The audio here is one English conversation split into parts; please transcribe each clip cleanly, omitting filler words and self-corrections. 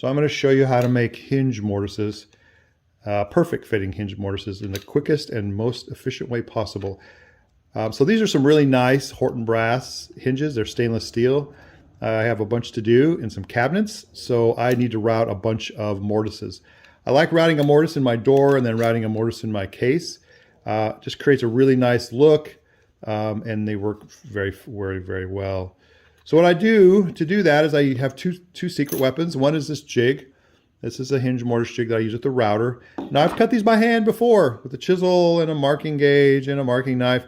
So I'm going to show you how to make hinge mortises, perfect fitting hinge mortises in the quickest and most efficient way possible. So these are some really nice Horton brass hinges. They're stainless steel. I have a bunch to do in some cabinets, so I need to route a bunch of mortises. I like routing a mortise in my door and then routing a mortise in my case. Just creates a really nice look, and they work very well. So what I do to do that is I have two secret weapons. One is this jig. This is a hinge mortise jig that I use with the router. Now I've cut these by hand before with a chisel and a marking gauge and a marking knife,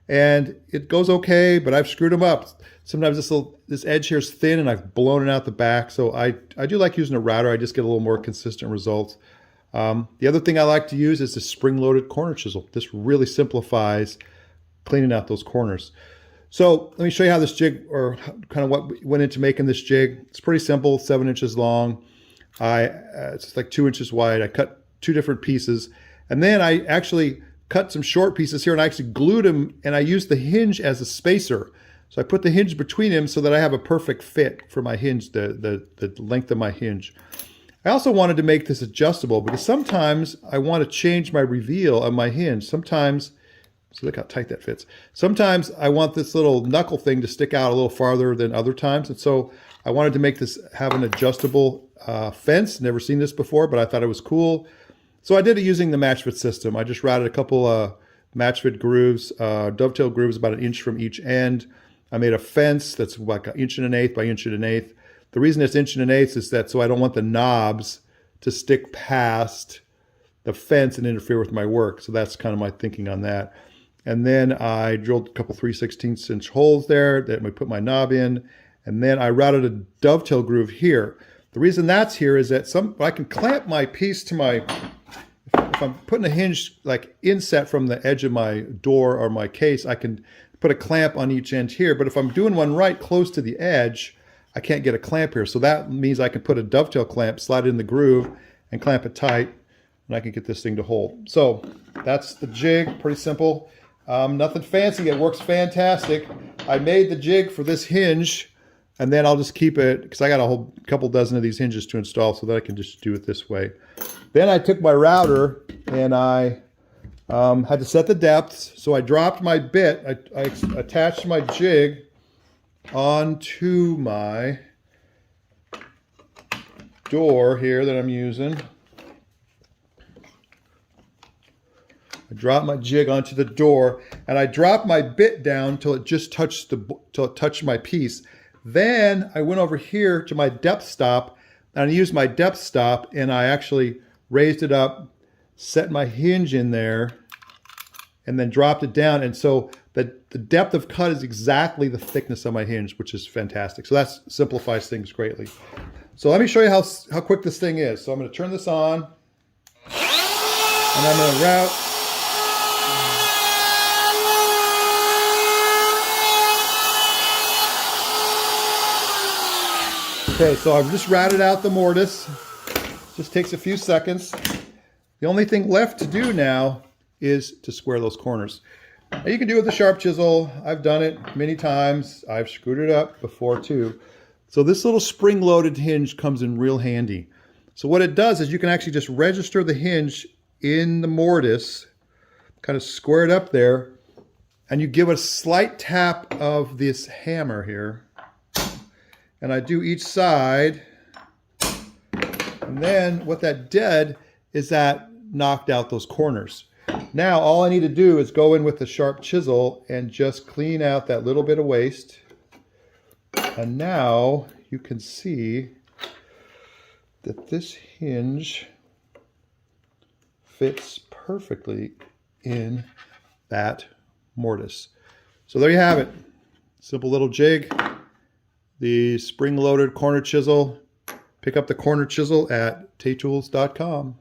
and it goes okay, but I've screwed them up. Sometimes this edge here is thin and I've blown it out the back. So I do like using a router. I just get a little more consistent results. The other thing I like to use is the spring-loaded corner chisel. This really simplifies cleaning out those corners. So let me show you how this jig, or kind of what went into making this jig. It's pretty simple, 7 inches long. It's like 2 inches wide. I cut 2 different pieces, and then I actually cut some short pieces here and I actually glued them, and I used the hinge as a spacer. So I put the hinge between them so that I have a perfect fit for my hinge, the length of my hinge. I also wanted to make this adjustable because sometimes I want to change my reveal of my hinge. Sometimes, so look how tight that fits. Sometimes I want this little knuckle thing to stick out a little farther than other times. And so I wanted to make this have an adjustable fence. Never seen this before, but I thought it was cool. So I did it using the Matchfit system. I just routed a couple Matchfit grooves, dovetail grooves about 1 inch from each end. I made a fence that's like 1 1/8 by 1 1/8. The reason it's 1 1/8 is that so I don't want the knobs to stick past the fence and interfere with my work. So that's kind of my thinking on that. And then I drilled a couple 3/16 inch holes there that I put my knob in. And then I routed a dovetail groove here. The reason that's here is that I can clamp my piece to my, if I'm putting a hinge like inset from the edge of my door or my case, I can put a clamp on each end here. But if I'm doing one right close to the edge, I can't get a clamp here. So that means I can put a dovetail clamp, slide it in the groove and clamp it tight, and I can get this thing to hold. So that's the jig, pretty simple. Nothing fancy, it works fantastic. I made the jig for this hinge, and then I'll just keep it, because I got a whole couple dozen of these hinges to install so that I can just do it this way. Then I took my router and I had to set the depths. So I dropped my bit, I attached my jig onto my door here that I'm using. I dropped my jig onto the door and I dropped my bit down till it just touched my piece. Then I went over here to my depth stop and I used my depth stop and I actually raised it up, set my hinge in there, and then dropped it down. And so the depth of cut is exactly the thickness of my hinge, which is fantastic. So that simplifies things greatly. So let me show you how quick this thing is. So I'm going to turn this on and I'm going to route. Okay, so I've just routed out the mortise. Just takes a few seconds. The only thing left to do now is to square those corners. Now you can do it with a sharp chisel. I've done it many times. I've screwed it up before too. So this little spring-loaded hinge comes in real handy. So what it does is you can actually just register the hinge in the mortise, kind of square it up there, and you give it a slight tap of this hammer here. And I do each side. And then what that did is that knocked out those corners. Now all I need to do is go in with the sharp chisel and just clean out that little bit of waste. And now you can see that this hinge fits perfectly in that mortise. So there you have it. Simple little jig. The spring-loaded corner chisel. Pick up the corner chisel at taytools.com.